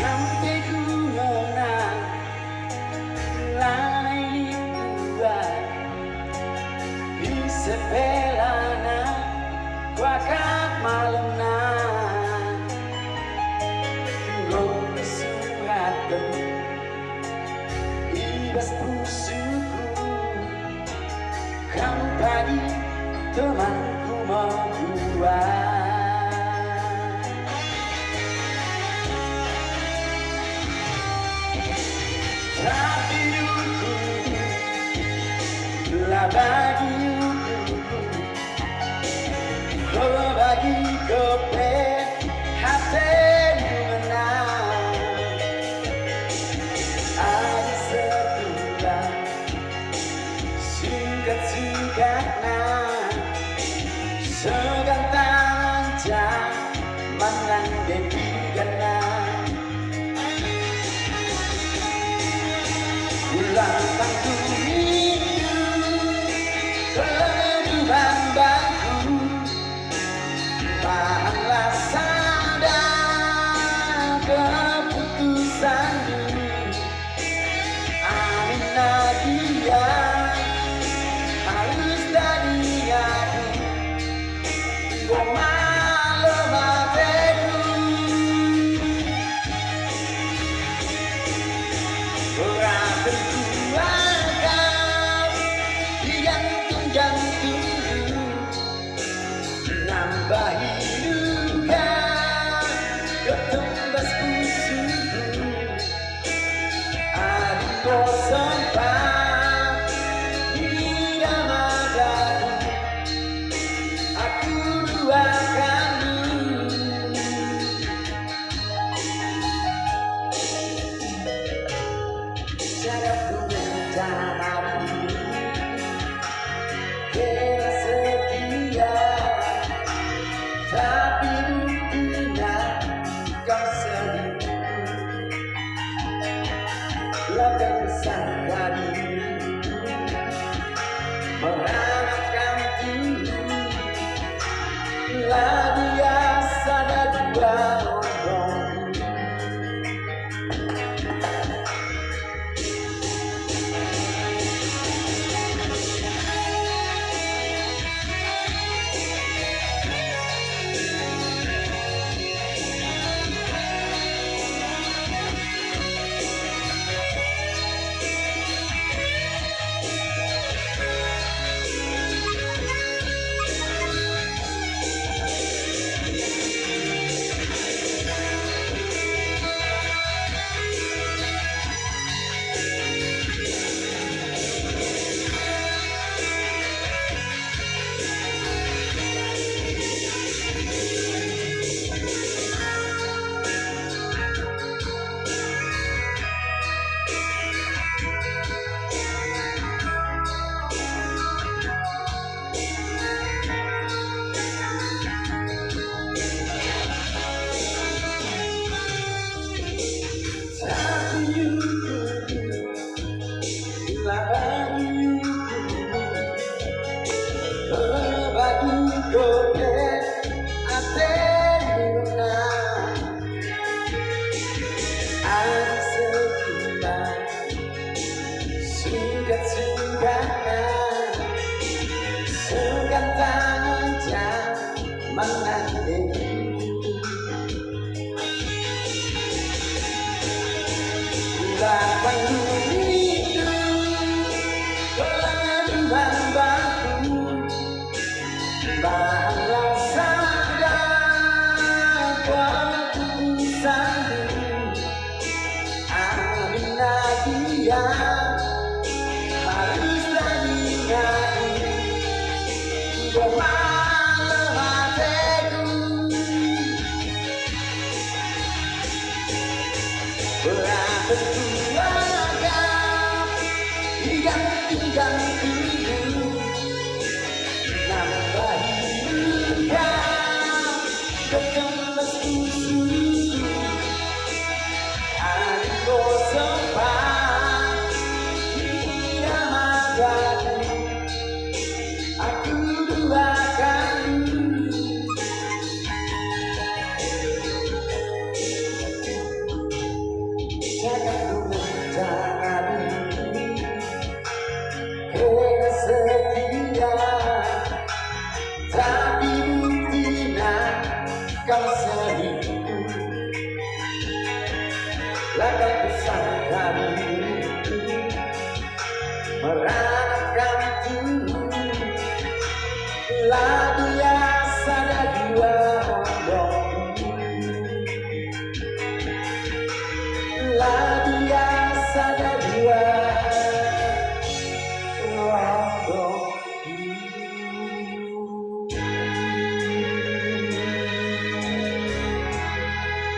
Hatiku menang lagi buat di sepelana wakat malam na ngomong suratku ibas pusuku kamu tadi temanku mau buat. Tapi aku telah bagiku, oh bagi kope hatimu menang. Ada sebulan singkat-singkatnya, segantang jam menang depigana. Ulang tahun itu kehidupan baku, maaflah sadar keputusanmu. Amin Nadia harus dari aku, gua malu mateku. Beratku akan digantung-gantung, nambahi luka ketembas pusuku. Adik kosong pak tidak madaku, aku doakanmu. Jangan berencana bela setia, tapi buktinya kau selingkuh. Lakukan bersangka diriku, mengharapkan dulu lagi biasa ada dua orang. Bahagia sadar keputusanmu. Amin Nadia harus dari aku, gua malu hatiku. Berat berkeluarga digantung-gantung, nambahi luka ketembas pusuku. Adik kosong pak akan